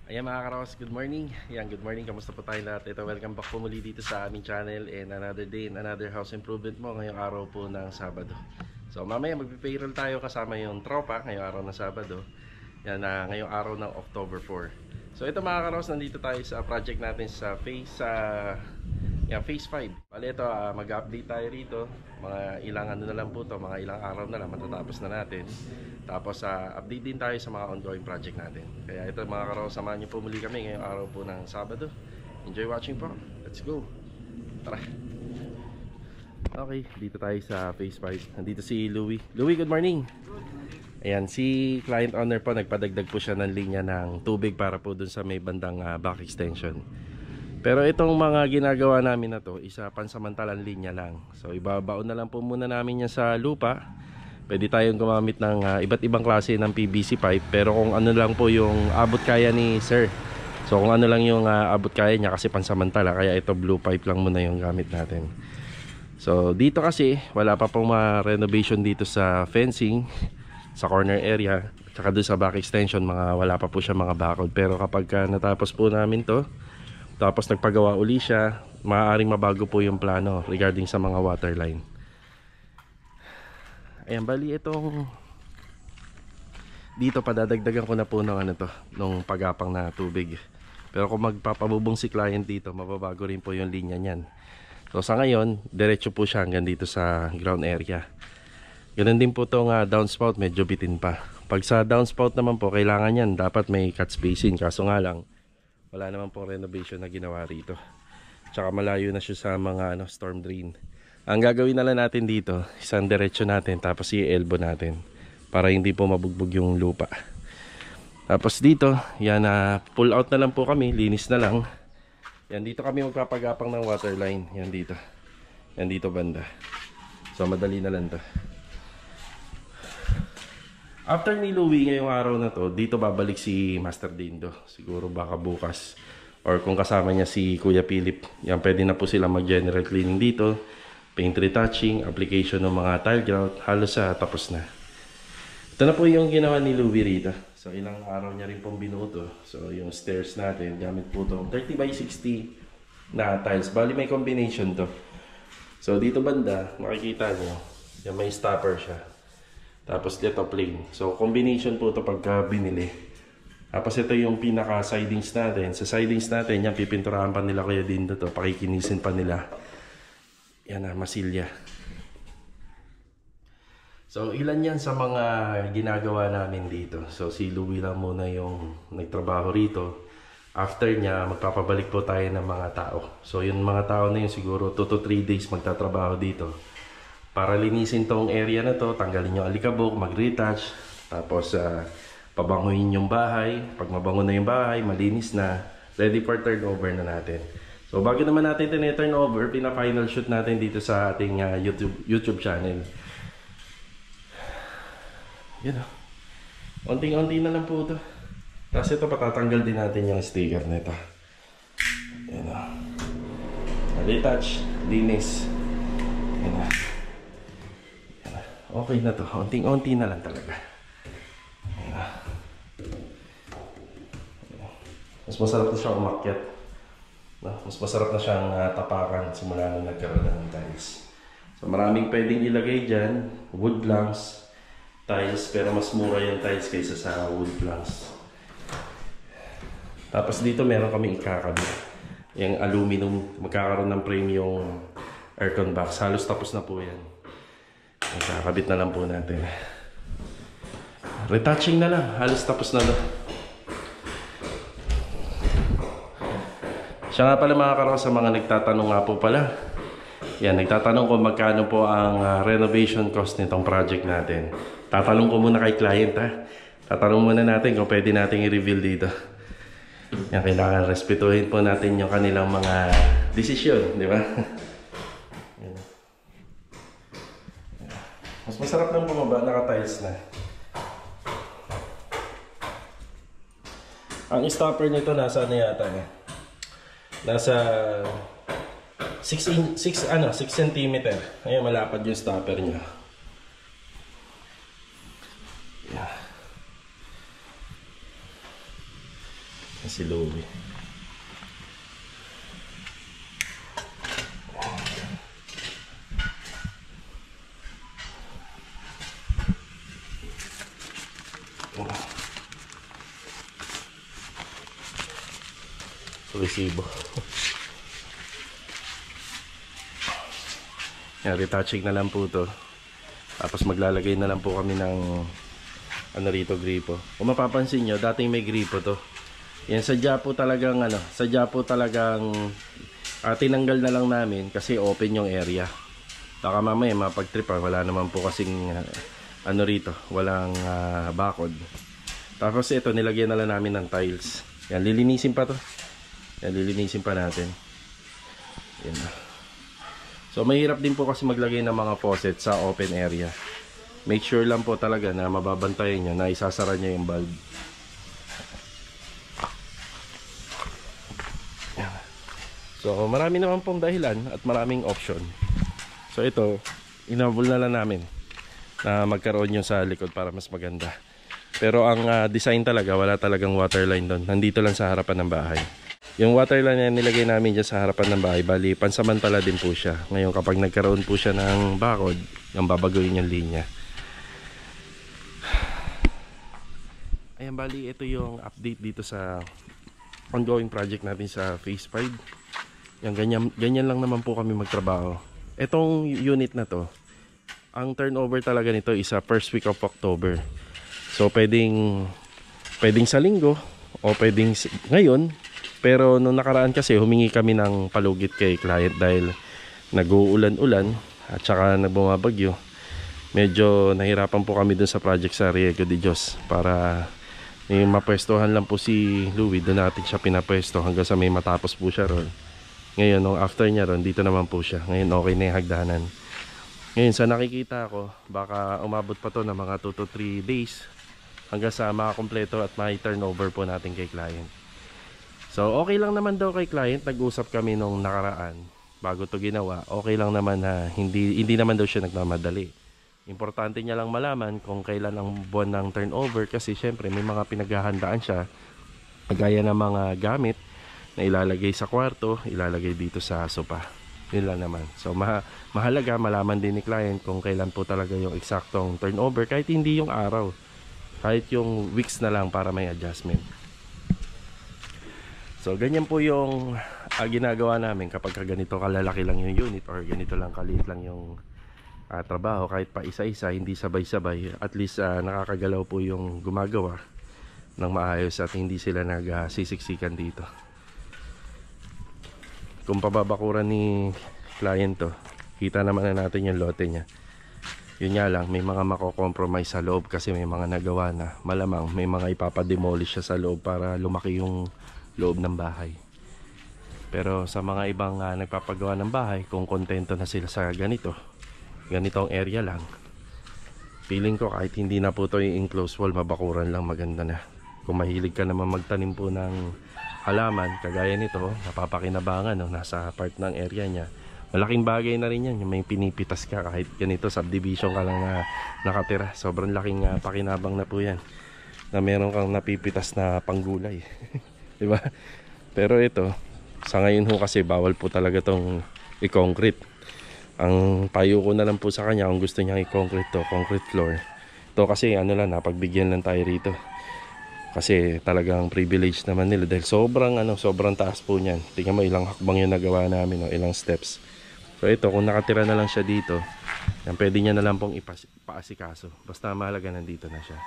Ayan mga karaos, good morning. Ayan, good morning, kamusta po tayo lahat? Ito, welcome back po muli dito sa aming channel and another day and another house improvement mo ngayong araw po ng Sabado. So mamaya magpipayroll tayo kasama yung tropa ngayong araw ng Sabado. Yan, ngayong araw ng October 4. So ito mga karaos, nandito tayo sa project natin sa phase 5. Bale ito, mag-update tayo rito. Mga ilang ano na lang po to, mga ilang araw na lang matatapos na natin. Tapos update din tayo sa mga ongoing project natin. Kaya ito mga karaw, samahan niyo po muli kami ngayong araw po ng Sabado. Enjoy watching po. Let's go. Tara. Okay, dito tayo sa phase 5. Nandito si Louie. Louie, good morning. Ayan, si client owner po, nagpadagdag po siya ng linya ng tubig para po dun sa may bandang back extension. Pero itong mga ginagawa namin na to, isa pansamantalang linya lang. So ibabaon na lang po muna namin yan sa lupa. Pwede tayong gumamit ng iba't ibang klase ng PVC pipe. Pero kung ano lang po yung abot kaya ni sir. So kung ano lang yung abot kaya niya kasi pansamantala. Kaya ito blue pipe lang muna yung gamit natin. So dito kasi wala pa pong renovation dito sa fencing, sa corner area, tsaka doon sa back extension wala pa po siya mga bakod. Pero kapag natapos po namin to, tapos nagpagawa uli siya, maaaring mabago po yung plano regarding sa mga water line. Ayan, bali itong dito padadagdagan ko na po ng nung pagapang na tubig. Pero kung magpapabubong si client dito, mababago rin po yung linya niyan. So sa ngayon, diretso po siya hanggang dito sa ground area. Ganun din po itong downspout, medyo bitin pa. Pag sa downspout naman po, kailangan yan, dapat may cut spacing. Kaso nga lang, wala naman pong renovation na ginawa rito. Tsaka malayo na siya sa mga storm drain. Ang gagawin na lang natin dito, isang diretso natin tapos i-elbow natin para hindi po mabugbog yung lupa. Tapos dito, yan pull out na lang po kami, linis na lang. Yan dito kami magpapagapang ng water line, yan dito. Yan dito banda. So madali na lang to. After ni Louie ngayong araw na to, dito babalik si Master Dindo. Siguro baka bukas. Or kung kasama niya si Kuya Philip. Yan, pwede na po sila mag-general cleaning dito. Paint retouching, application ng mga tile grout. Halos tapos na. Ito na po yung ginawa ni Louie rito. So ilang araw niya rin pong binuto. So yung stairs natin, gamit po itong 30 by 60 na tiles. Bali may combination to. So dito banda, makikita nyo, yan may stopper siya. Tapos dito plain. So combination po ito pagka binili. Tapos ito yung pinaka sidings natin. Sa sidings natin, yan pipinturahan pa nila Kuya Dindo to. Pakikinisin pa nila. Yan masilya. So ilan yan sa mga ginagawa namin dito. So si Louie lang muna yung nagtrabaho rito. After niya, magpapabalik po tayo ng mga tao. So yung mga tao na yun siguro 2 to 3 days magtatrabaho dito. Para linisin tong area na to, tanggalin yung alikabok, mag-retouch, tapos pabanguhin yung bahay. Pag mabango na yung bahay, malinis na, ready for turnover na natin. So bago naman natin turnover, pina-final shoot natin dito sa ating YouTube channel. Yan o. Unting-unti na lang po ito. Tapos ito, patatanggal din natin yung sticker nito. Yan o. Retouch, linis. Yan o. Okay na to. Unting-unti na lang talaga. Mas masarap na siyang umakyat. Mas masarap na siyang tapakan simula nung nagkaroon ng tiles. So maraming pwedeng ilagay dyan. Wood planks, tiles. Pero mas mura yung tiles kaysa sa wood planks. Tapos dito meron kami ikakabit. Yung aluminum. Magkakaroon ng frame yung aircon box. Halos tapos na po yan. Kakabit na lang po natin. Retouching na lang. Halos tapos na lang. Siya nga pala mga karaw, sa mga nagtatanong nga po pala. Yan, nagtatanong kung magkano po ang renovation cost nitong project natin. Tatanong ko muna kay client ha. Tatanong muna natin kung pwede natin i-reveal dito. Yan, kailangan respetuhin po natin yung kanilang mga desisyon, di ba? Mas masarap lang bumaba, naka-tiles na. Ang stopper nito nasa ano yata eh? Nasa 6 cm. Ayun, malapad yung stopper niya. Yeah. Si Louie. Resibo. Yan, retouching na lang po to. Tapos maglalagay na lang po kami ng ano rito, gripo. Kung mapapansin nyo, dating may gripo to. Yan, sadya po talagang tinanggal na lang namin kasi open yung area. Baka mamaya mapagtripan, wala naman po kasing ano rito, walang bakod. Tapos ito, nilagyan na lang namin ng tiles. Yan, lilinisin pa to. Yan, lilinisin pa natin. Yan. So mahirap din po kasi maglagay ng mga faucet sa open area. Make sure lang po talaga na mababantayan nyo na isasara nyo yung bulb. Yan. So marami naman pong dahilan at maraming option. So ito, inabol na lang namin na magkaroon yung sa likod para mas maganda. Pero ang design talaga, wala talagang waterline doon. Nandito lang sa harapan ng bahay. Yung waterline na nilagay namin dyan sa harapan ng bahay, bali pansamantala din po siya. Ngayon kapag nagkaroon po siya ng bakod, yung babaguhin yung linya. Ayan, bali ito yung update dito sa ongoing project natin sa Phase 5. Yan, ganyan lang naman po kami magtrabaho. Etong unit na to, ang turnover talaga nito is sa first week of October. So pwedeng sa linggo o pwedeng ngayon. Pero nung nakaraan kasi humingi kami ng palugit kay client dahil nag-uulan-ulan at saka nagbumabagyo. Medyo nahirapan po kami dun sa project sa Riego de Dios para may mapwestohan lang po si Louie. Doon natin siya pinapwesto hanggang sa may matapos po siya ron. Ngayon, nung after niya ron, dito naman po siya. Ngayon okay na yung hagdanan. Ngayon sa nakikita ko, baka umabot pa to ng mga 2 to 3 days hanggang sa makakompleto at may turnover po natin kay client. So okay lang naman daw kay client, nag-usap kami nung nakaraan bago to ginawa. Okay lang naman na hindi naman daw siya nagmamadali. Importante niya lang malaman kung kailan ang buwan ng turnover kasi syempre may mga pinaghahandaan siya, kagaya ng mga gamit na ilalagay sa kwarto, ilalagay dito sa sopa. Yun lang naman. So mahalaga malaman din ni client kung kailan po talaga yung eksaktong turnover, kahit hindi yung araw, kahit yung weeks na lang para may adjustment. So ganyan po yung ginagawa namin kapag ganito kalalaki lang yung unit or ganito lang kaliit lang yung trabaho. Kahit pa isa-isa, hindi sabay-sabay, at least nakakagalaw po yung gumagawa ng maayos at hindi sila nagsisiksikan dito. Kung pababakuran ni client to, kita naman na natin yung lote niya. Yun nga lang, may mga mako-compromise sa loob kasi may mga nagawa na. Malamang may mga ipapademolish siya sa loob para lumaki yung loob ng bahay. Pero sa mga ibang nagpapagawa ng bahay, kung kontento na sila sa ganitong area lang, feeling ko kahit hindi na po ito yung enclosed wall, mabakuran lang, maganda na. Kung mahilig ka naman magtanim po ng halaman kagaya nito, napapakinabangan nasa part ng area niya, malaking bagay na rin yan. May pinipitas ka kahit ganito subdivision ka lang na nakatira, sobrang laking pakinabang na po yan na meron kang napipitas na panggulay. Diba? Pero ito, sa ngayon ho kasi bawal po talaga tong i-concrete. Ang payo ko na lang po sa kanya, kung gusto niyang i-concrete to, concrete floor. Ito kasi napagbigyan lang tayo rito. Kasi talagang privilege naman nila dahil sobrang taas po niyan. Tingnan mo ilang hakbang yung nagawa namin, ilang steps. So ito, kung nakatira na lang siya dito, yan, pwede niya na lang pong ipaasikaso. Basta mahalaga nandito na siya.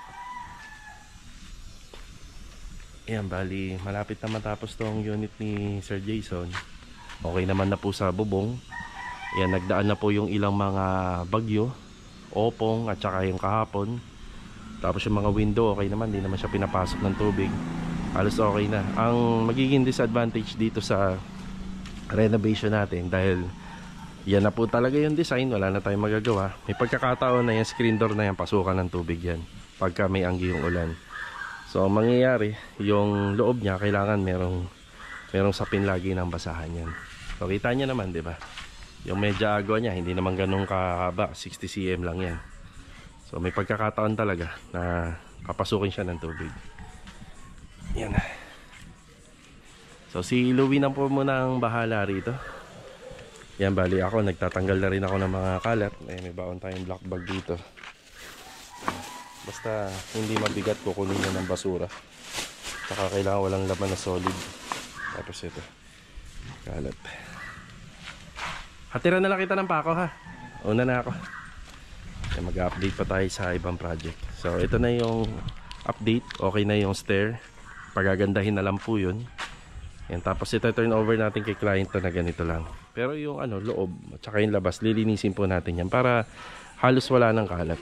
Ayan, bali malapit na matapos tong unit ni Sir Jason. Okay naman na po sa bubong. Ayan, nagdaan na po yung ilang mga bagyo, opong at saka yung kahapon. Tapos yung mga window okay naman, hindi naman siya pinapasok ng tubig. Halos okay na. Ang magiging disadvantage dito sa renovation natin, dahil yan na po talaga yung design, wala na tayong magagawa. May pagkakataon na yung screen door na yan, pasukan ng tubig yan pagka may anggi yung ulan. So ang mangyayari, yung loob niya kailangan merong sapin lagi ng basahan yan. So kita niya naman, di ba? Yung medya agwa niya hindi naman ganun kahaba, 60 cm lang yan. So may pagkakataon talaga na papasukin siya ng tubig. Yan. So si Louie na po muna ang bahala rito. Yan, bali ako, nagtatanggal na rin ako ng mga kalat. May baon tayong black bag dito. Basta hindi mabigat, kukunin niya ng basura. Saka kailangan walang laman na solid. Tapos ito, kalat. Hatira na lang kita ng pako ha. Una na ako. Mag-update pa tayo sa ibang project. So ito na yung update. Okay na yung stair. Pagagandahin na lang po yun. Yan, tapos ito turn over natin kay client to na ganito lang. Pero yung loob at saka yung labas, lilinisin po natin yan para halos wala ng kalat.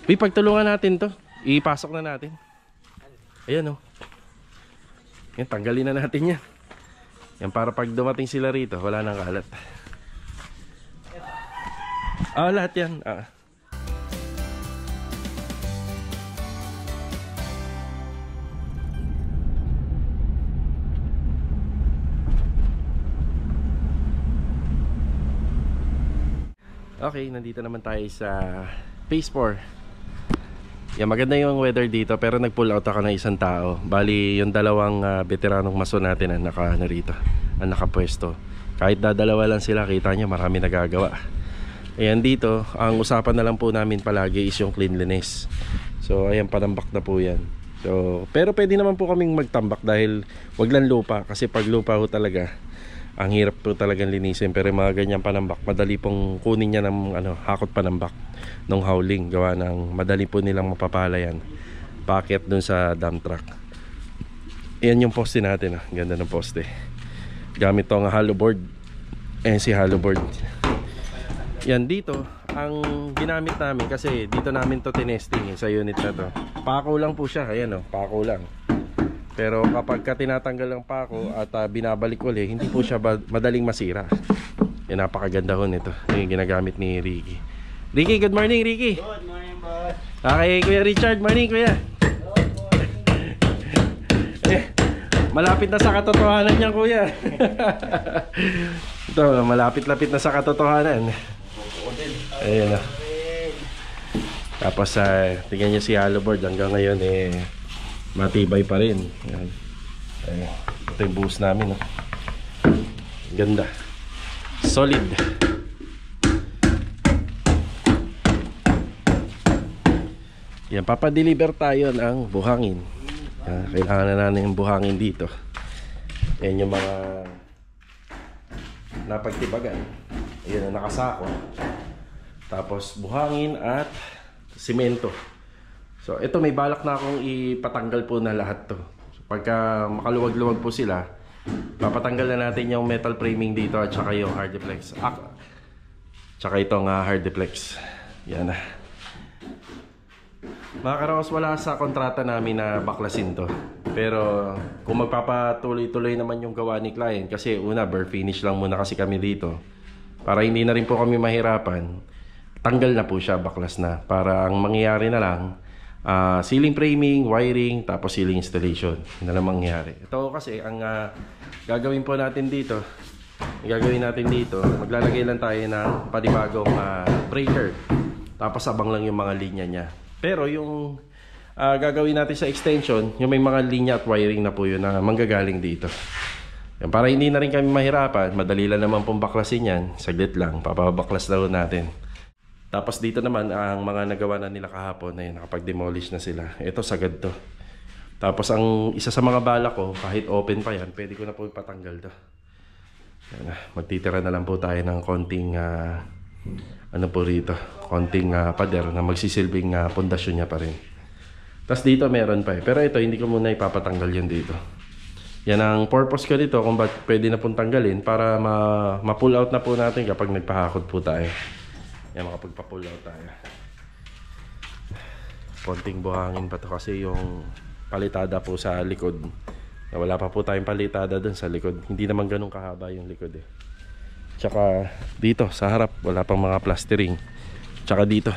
Pagtulungan natin to. Ipasok na natin. Ayan yan, tanggalin na natin yan. Yan, para pag dumating sila rito, wala nang kalat. Lahat yan. Okay, nandito naman tayo sa Phase 4. Yan, maganda yung weather dito, pero nag-pull out ako ng isang tao. Bali, yung dalawang veteranong maso natin ang narito, ang nakapwesto. Kahit dadalawa lang sila, kita nyo marami nagagawa. Ayan, dito ang usapan na lang po namin palagi is yung cleanliness. So ayan, panambak na po yan. So, pero pwede naman po kaming magtambak dahil wag lang lupa. Kasi pag lupa ho talaga, ang hirap po talagang linisin. Pero mga ganyan panambak, madali pong kunin niya ng hakot panambak ng howling. Gawa ng madali po nilang mapapala yan, paakyat dun sa dump truck. Ayan yung poste natin. Ganda ng poste. Gamit tong hollow board. Ayan si hollow board. Yan, dito ang ginamit namin kasi dito namin to tinesting sa unit na to. Pako lang po siya. Ayan pako lang. Pero kapag tinatanggal ang pako at binabalik ulit, hindi po siya madaling masira. Yan, napakaganda ho nito. Yung ginagamit ni Ricky. Ricky, good morning Ricky. Good morning boss. Okay, Kuya Richard, morning Kuya. Good morning. Malapit na sa katotohanan niyan Kuya. Ito, malapit-lapit na sa katotohanan. Ayan na. Tapos tingnan niyo si hollow board hanggang ngayon matibay pa rin. Ayan. Ayan. Ito yung buhos namin ganda, solid. Yan, papadeliver tayo ng buhangin. Kailangan na natin yung buhangin dito. Ayan yung mga napagtibagan. Ayan na nakasako. Tapos buhangin at simento. So ito, may balak na akong ipatanggal po na lahat to. So, pagka makaluwag-luwag po sila, papatanggal na natin yung metal framing dito at saka yung hardiplex. Tsaka itong hardiplex. Yan na. Mga karaos, wala sa kontrata namin na baklasin to. Pero kung magpapatuloy-tuloy naman yung gawa ni client, kasi una, bare finish lang muna kasi kami dito. Para hindi na rin po kami mahirapan, tanggal na po siya, baklas na. Para ang mangyayari na lang, ceiling framing, wiring, tapos ceiling installation. Yun na lang mangyayari. Ito kasi, ang gagawin po natin dito, maglalagay lang tayo ng panibagong breaker. Tapos abang lang yung mga linya niya. Pero yung gagawin natin sa extension, yung may mga linya at wiring na po yun na manggagaling dito. Yan, para hindi na rin kami mahirapan, madali lang naman pong baklasin yan. Saglit lang, papabaklas na natin. Tapos dito naman, ang mga nagawa na nila kahapon na yun, nakapag-demolish na sila. Ito, sagad to. Tapos ang isa sa mga bala ko, kahit open pa yan, pwede ko na po ipatanggal to. Yan, magtitira na lang po tayo ng konting, po rito, konting pader na magsisilbing pundasyon niya pa rin. Tapos dito meron pa Pero ito, hindi ko muna ipapatanggal yun dito. Yan ang purpose ko dito kung ba't pwede na pong tanggalin para ma-pull out na po natin kapag nagpahakot po tayo. Yan, makapagpa-pull out tayo. Konting buhangin pa to kasi yung palitada po sa likod. Wala pa po tayong palitada dun sa likod. Hindi naman ganun kahaba yung likod Tsaka dito sa harap wala pang mga plastering. Tsaka dito.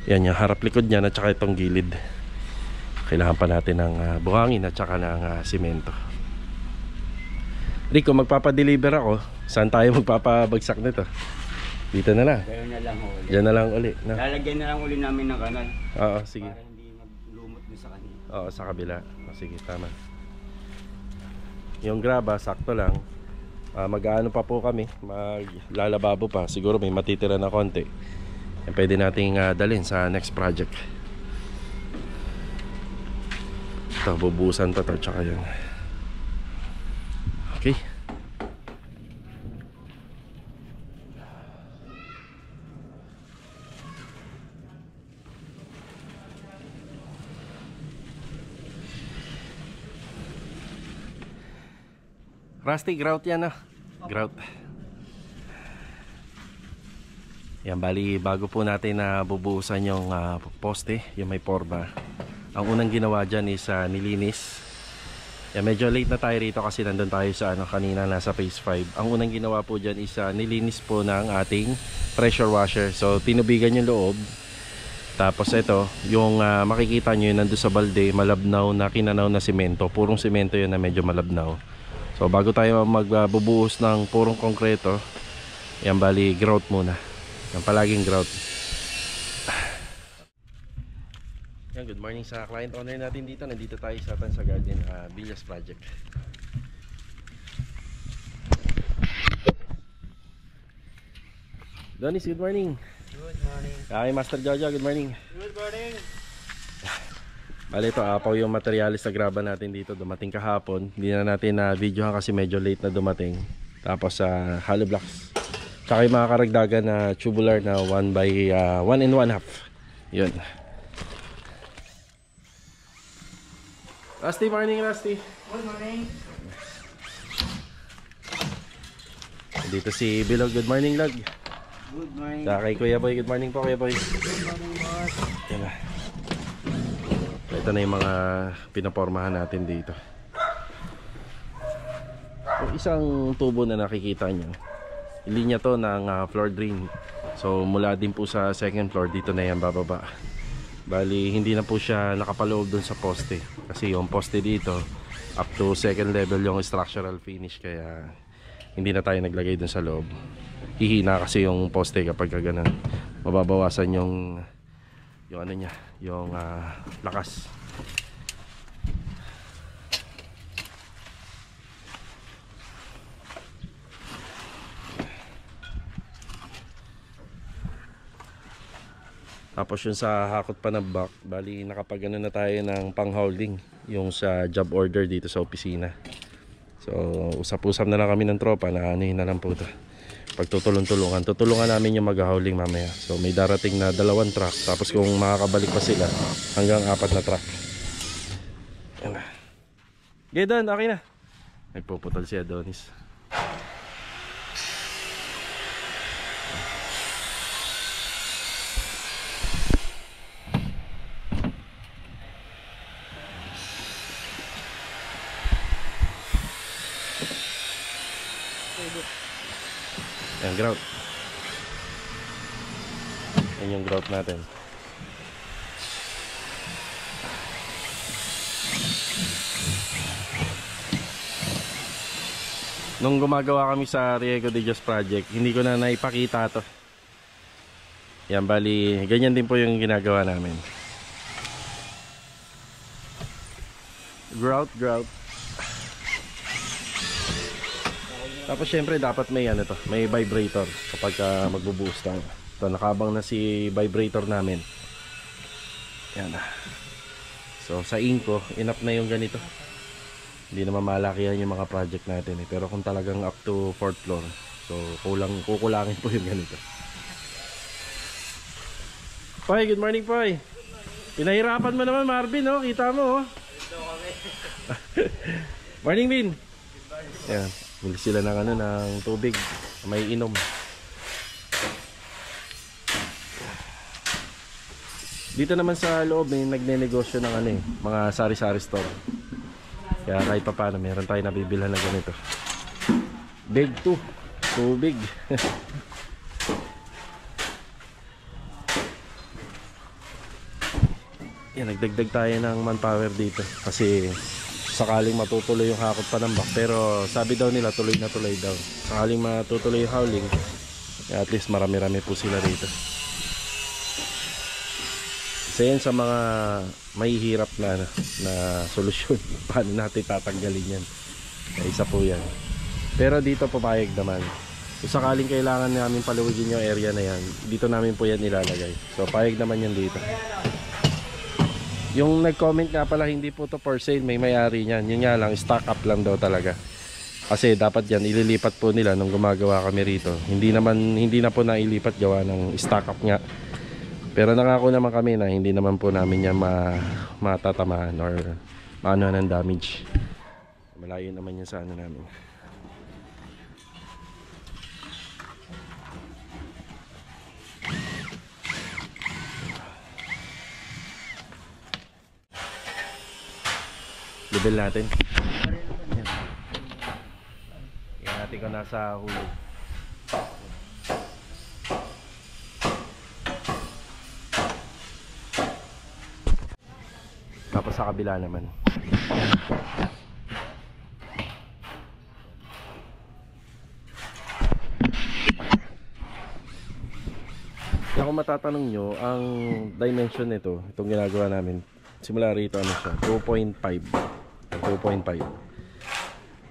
Yan yung harap likod niya at tsaka itong gilid. Kailangan pa natin ng buhangin at tsaka ng simento. Rico, magpapadeliver ako. Saan tayo magpapabagsak nito? Dito na lang. Gano'n na lang uli. Diyan na lang uli. No? Lalagyan na lang uli namin ng kanal. Oo, sige. Para hindi maglumot na sa kanila. Oo, sa kabila. Sige, tama. Yung graba sakto lang. Mag-aano pa po kami, maglalababo pa. Siguro may matitira na konti. Yan, pwede nating dalhin sa next project. Ito, bubusan pa to, tsaka yan. Okay. Rusty, grout yan grout. Yan, bali bago po natin na bubuhusan yung poste, yung may forma. Ang unang ginawa dyan is nilinis. Yan, medyo late na tayo rito kasi nandun tayo sa kanina nasa phase 5. Ang unang ginawa po dyan is nilinis po ng ating pressure washer. So tinubigan yung loob. Tapos ito, yung makikita nyo yun nandun sa balde, malabnaw na kinanaw na simento. Purong simento yun na medyo malabnaw. So bago tayo magbubuhos ng purong konkreto, yan, bali grout muna. Yan, palaging grout. Yan, good morning sa client owner natin dito. Nandito tayo sa Tansa Garden Villas Project. Donis, good morning. Good morning. Hi, Master Jojo, good morning. Good morning. Bali ito, apaw yung materialis sa graba natin dito. Dumating kahapon. Hindi na natin na videohan kasi medyo late na dumating. Tapos hollow blocks. Tsaka yung mga karagdagan na tubular na 1 by 1 and 1/2. Yun. Rusty, morning Rusty. Good morning. Dito si Bilog, good morning Log. Good morning. Sa kay Kuya Boy, good morning po Kuya Boy. Good morning, boss. Yan na. Ito na yung mga pinapormahan natin dito. Yung isang tubo na nakikita nyo, linya to ng floor drain. So mula din po sa second floor, dito na yan bababa. Bali hindi na po siya nakapaloob dun sa poste. Kasi yung poste dito up to second level yung structural finish. Kaya hindi na tayo naglagay dun sa loob. Hihina kasi yung poste kapag ganun. Mababawasan yung ano niya, yung lakas. Tapos yung sa hakot pa ng back, bali nakapagano na tayo ng pang holding yung sa job order dito sa opisina. So usap-usap na lang kami ng tropa na anuhin na lang po ito. Pagtutulong-tulungan, tutulungan namin yung mag-hauling mamaya. So may darating na 2 truck. Tapos kung makakabalik pa sila, hanggang 4 na truck. Yan na. Gedon, okay na. Nagpuputol si Adonis. Yan, grout. Yan yung grout natin. Nung gumagawa kami sa Riego de Dios project, hindi ko na naipakita to. Yan, bali, ganyan din po yung ginagawa namin. Grout. Tapos syempre dapat may may vibrator kapag magbubuhos tayo. Ito, nakabang na si vibrator namin. Yan. So sa Inco, enough na yung ganito. Hindi naman malakihan yung mga project natin Pero kung talagang up to 4th floor, so kukulangin po yung ganito. Poy, good morning Poy. Pinahirapan mo naman Marvin, oh. Kita mo, oh. Morning Vin. Yan. Bili sila ng ng tubig, may inom. Dito naman sa loob may nagnenegosyo ng mga sari-sari store. Kaya kahit pa paano meron tayo nabibilhan ng ganito. Big 2, tubig. Yan, nagdagdag tayo ng manpower dito kasi sakaling matutuloy yung hakot pa ng back. Pero sabi daw nila tuloy na tuloy daw. Sakaling matutuloy yung hauling, at least marami-rami po sila rito. Kasi yan sa mga mahihirap na solusyon. Paano natin tatanggalin yan? Isa po yan. Pero dito papayag naman. Kung sakaling kailangan namin paluwagin yung area na yan, dito namin po yan ilalagay. So payag naman yan dito. Yung nag-comment nga pala, hindi po to for sale, may may-ari niyan. Yun nga lang, stock up lang daw talaga. Kasi dapat yan ililipat po nila nung gumagawa kami rito. Hindi na po nailipat gawa ng stock up nga. Pero nangako naman kami na hindi naman po namin yan matatamaan or maano ng damage. Malayo naman yan sa ano namin. Level natin. Yan natin kung nasa hulog. Tapos sa kabila naman. Kaya kung matatanong nyo, ang dimension nito, itong ginagawa namin, simula rito ano siya, 2.5. 2.5.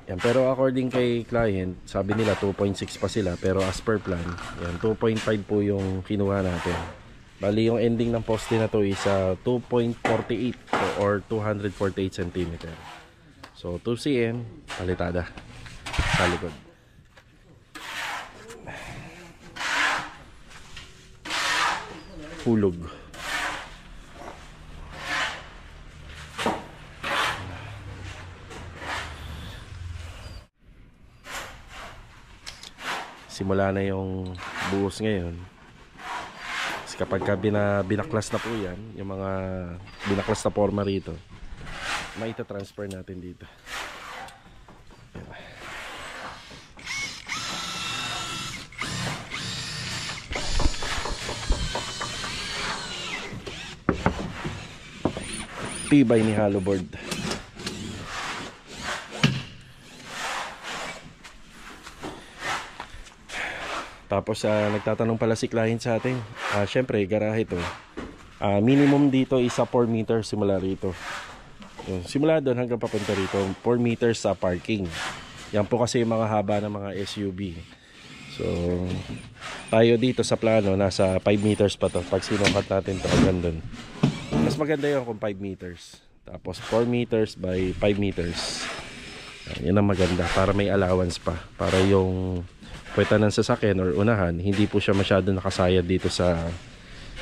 Yan, pero according kay client, sabi nila 2.6 pa sila, pero as per plan, yan 2.5 po yung kinuha natin. Bali yung ending ng poste na to is 2.48 or 248 cm. So 2 cm palitada sa likod. Hulog. Simula na yung buhos ngayon. Kasi kapag binaklas na po yan, yung mga binaklas na forma rito, may ita-transfer natin dito. Yan. Tibay ni hollow board. Tapos nagtatanong pala si client sa atin. Syempre, garahe to. Minimum dito is 4 meters simula rito. Simula doon hanggang papunta rito, 4 meters sa parking. Yan po kasi yung mga haba ng mga SUV. So, tayo dito sa plano, nasa 5 meters pa to. Pag sinukat natin to hanggang doon. Mas maganda yun kung 5 meters. Tapos 4 meters by 5 meters. Yan ang maganda para may allowance pa. Para yung puweta ng sasakyan or unahan, hindi po siya masyado nakasayad dito sa,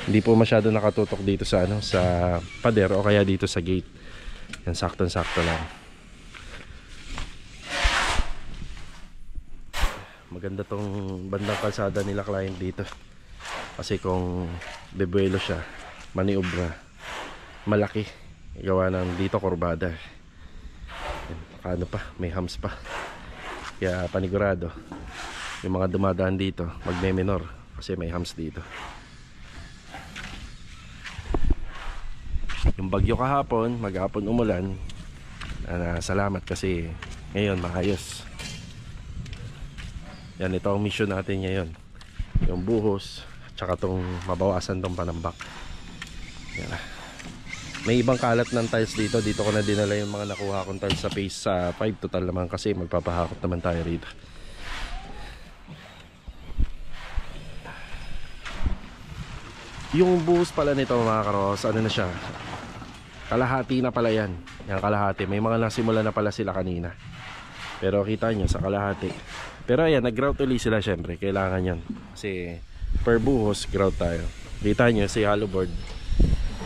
hindi po masyado nakatutok dito sa ano, sa pader o kaya dito sa gate. Yan, sakto-sakto lang. Maganda tong bandang kalsada nila client dito. Kasi kung bebuelo siya, maniobra, malaki. Gawa ng dito kurbada. Yan, ano pa, may humps pa. Kaya panigurado yung mga dumadaan dito magme-minor kasi may humps dito. Yung bagyo kahapon, maghapon umulan, salamat kasi ngayon maayos. Yan, ito ang mission natin ngayon, yung buhos tsaka tong mabawasan tong panambak. Yan. May ibang kalat ng tiles dito. Dito ko na dinala yung mga nakuha kong tiles sa phase 5 total naman kasi magpapahakot naman tayo rito. Yung buhos pala nito mga karos, ano na siya, kalahati na pala yan. Yan, kalahati. May mga nasimula na pala sila kanina, pero kita nyo sa kalahati. Pero ayan, nag-grout ulit sila syempre. Kailangan yan kasi per buhos grout tayo. Kita nyo si hollow board,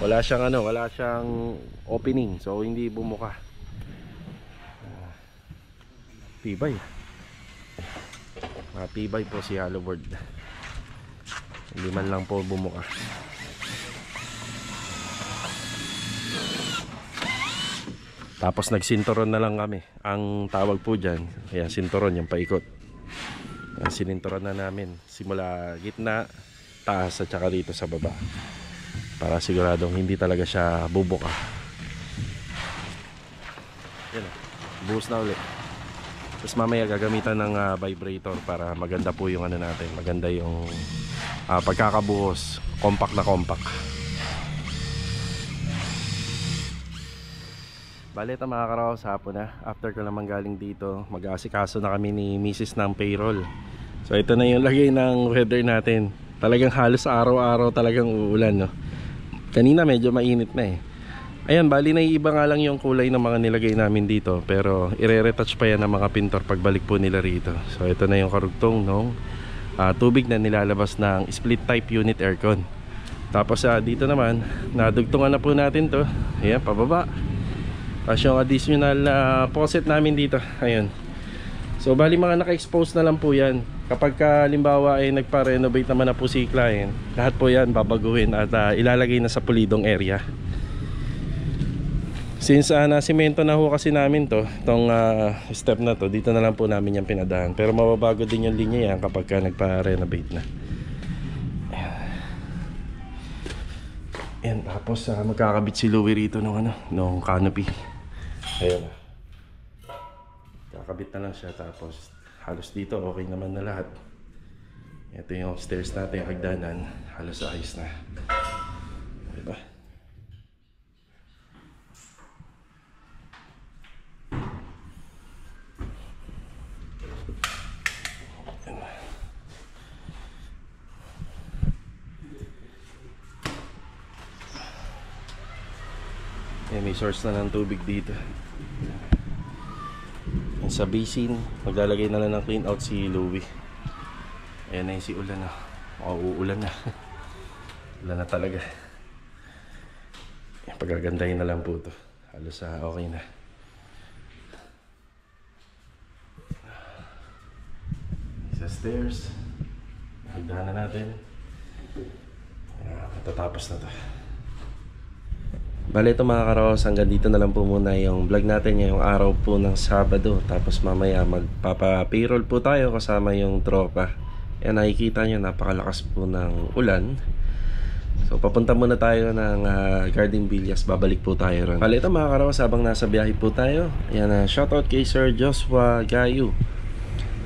wala siyang ano, wala siyang opening, so hindi bumuka. Tibay. Tibay po si hollow board. Hindi man lang po bumuka. Tapos nagsinturon na lang kami. Ang tawag po dyan, ayan, sinturon yung paikot. Sininturon na namin simula gitna, taas at saka dito sa baba, para siguradong hindi talaga siya bubuka. Yan, buhos na ulit. Tapos mamaya gagamitan ng vibrator para maganda po yung ano natin, maganda yung pagkakabuhos, compact na compact. Bale, ito mga karaos, hapon na. After ko naman galing dito, mag-aasikaso na kami ni Mrs. ng payroll. So ito na yung lagay ng weather natin. Talagang halos araw-araw talagang uulan, no? Kanina medyo mainit na eh. Ayan, bali naiiba nga lang yung kulay ng mga nilagay namin dito. Pero ire-retouch pa yan ng mga pintor pagbalik po nila rito. So ito na yung karugtong ng tubig na nilalabas ng split type unit aircon. Tapos dito naman, nadugtungan na po natin to. Ayan, pababa. Tapos yung additional faucet namin dito. Ayun. So bali mga naka-expose na lang po yan. Kapag halimbawa ay nagpa-renovate naman na po si client, lahat po yan babaguhin at ilalagay na sa pulidong area. Since nasimento na ho kasi namin to, itong step na to, dito na lang po namin yung pinadahan. Pero mababago din yung linya yan kapag nagpa-renovate na. Ayan, tapos magkakabit si Louie rito nung canopy. Ayan. Kakabit na lang siya, tapos halos dito okay naman na lahat. Ito yung stairs natin, yung hagdanan, halos ayos na. Diba? May source na ng tubig dito. Sa basin, maglalagay na lang ng clean out si Louie. Ayan na yung si ulan na. Uulan na. Ulan na talaga. Pagagandahin na lang po ito. Halos okay na. Sa stairs, hagdanan natin. Matatapos na ito. Bale, ito mga karaos, hanggang dito na lang po muna yung vlog natin ngayong araw po ng Sabado. Tapos mamaya magpapa-payroll po tayo kasama yung tropa. Yan, nakikita nyo, napakalakas po ng ulan. So papunta muna tayo ng Garden Villas, babalik po tayo ron. Bale, ito mga karaos, habang nasa biyahe po tayo. Yan, shoutout kay Sir Joshua Gayu.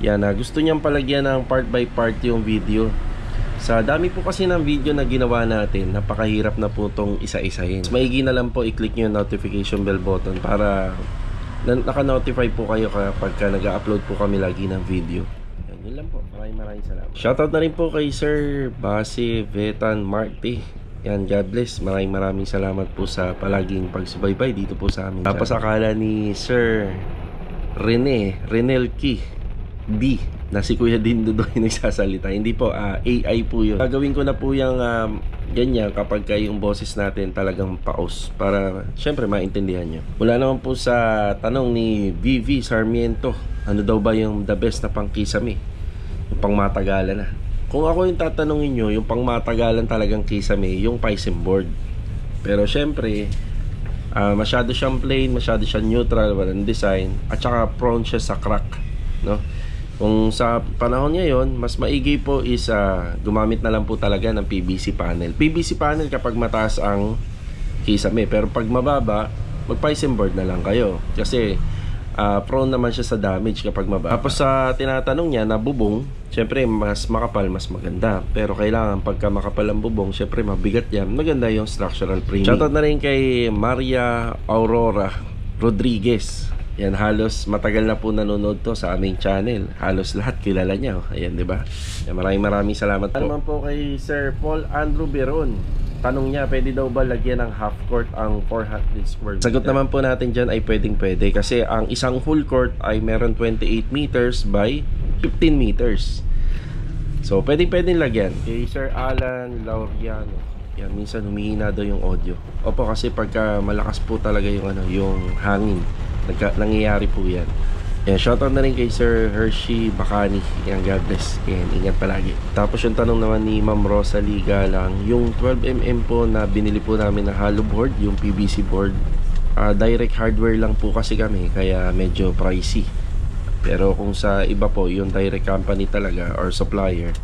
Yan, gusto niyang palagyan ng part by part yung video. Sa dami po kasi ng video na ginawa natin, napakahirap na po itong isa-isahin. Maigi na lang po i-click nyo yung notification bell button para naka-notify po kayo kapag nag-upload po kami lagi ng video. Yun lang po. Maraming salamat. Shoutout na rin po kay Sir Basi Vetan Marty. Yan, God bless. Maraming salamat po sa palaging pagsubaybay dito po sa amin. Tapos akala ni Sir Renelki B na si Kuya Dindo doon nagsasalita. Hindi po, AI po yun. Gagawin ko na po yung ganyan kapag yung boses natin talagang paus para syempre maintindihan nyo. Mula naman po sa tanong ni VV Sarmiento, ano daw ba yung the best na pang-kisame? Yung pang-matagalan na. Kung ako yung tatanungin nyo, yung pang-matagalan talagang kisame, yung Pisum board. Pero syempre, masyado siyang plain, masyado siyang neutral, walang design, at saka prone siya sa crack, no? Kung sa panahon ngayon, mas maigi po is gumamit na lang po talaga ng PVC panel. PVC panel kapag mataas ang kisame, pero pag mababa, mag-Pisum board na lang kayo. Kasi prone naman siya sa damage kapag mababa. Tapos sa tinatanong niya na bubong, syempre mas makapal, mas maganda. Pero kailangan pagka makapal ang bubong, syempre mabigat yan, maganda yung structural framing. Shoutout na rin kay Maria Aurora Rodriguez. Yan, halos matagal na po nanonood to sa aming channel. Halos lahat kilala niya. Ayan, di ba? Maraming salamat po. Naman po kay Sir Paul Andrew Beron. Tanong niya, pwede daw ba lagyan ng half court ang 400 square meter? Sagot naman po natin dyan ay pwede. Kasi ang isang full court ay meron 28 meters by 15 meters. So, pwedeng lagyan. Kay Sir Alan Laureano. Yan, minsan humihina daw yung audio. Opo, kasi pagka malakas po talaga yung yung hangin, nangyayari po yan. Yan, shoutout na rin kay Sir Hershey Bacani. Yan, God bless. Yan, ingat palagi. Tapos yung tanong naman ni Ma'am Rosalie Galang, yung 12mm po na binili po namin na hollow board, yung PVC board, direct hardware lang po kasi kami, kaya medyo pricey. Pero kung sa iba po, yung direct company talaga or supplier,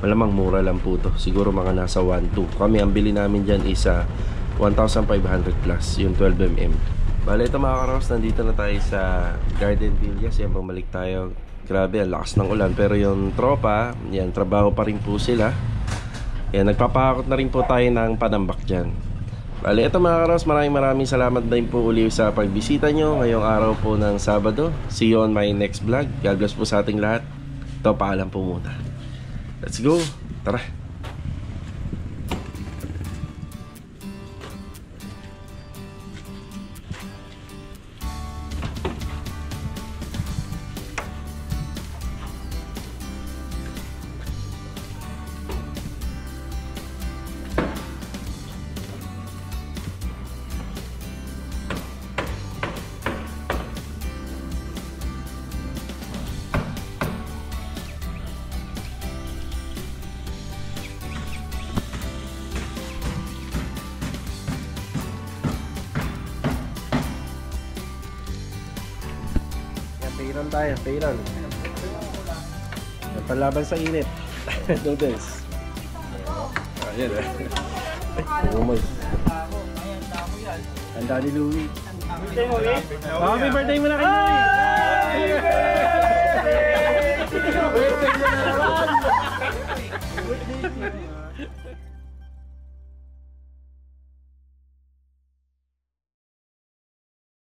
malamang mura lang po to. Siguro mga nasa 1.2. Kami, ang bili namin dyan is 1,500 plus, yung 12mm. Bale, ito mga karos, nandito na tayo sa Garden Villas. Yan, bumalik tayo. Grabe, ang lakas ng ulan. Pero yung tropa, yan, trabaho pa rin po sila. Yan, nagpapahakot na rin po tayo ng panambak dyan. Bali, ito mga karos, maraming salamat din po uli sa pagbisita nyo ngayong araw po ng Sabado. See you on my next vlog. God bless po sa ating lahat. Ito, paalam po muna. Let's go. Tara. Payroll tayo, payroll. Panlaban sa init. Noodles. Ayan eh. Umay. Handa ni Louie. Happy birthday mo na kay Louie! Happy birthday!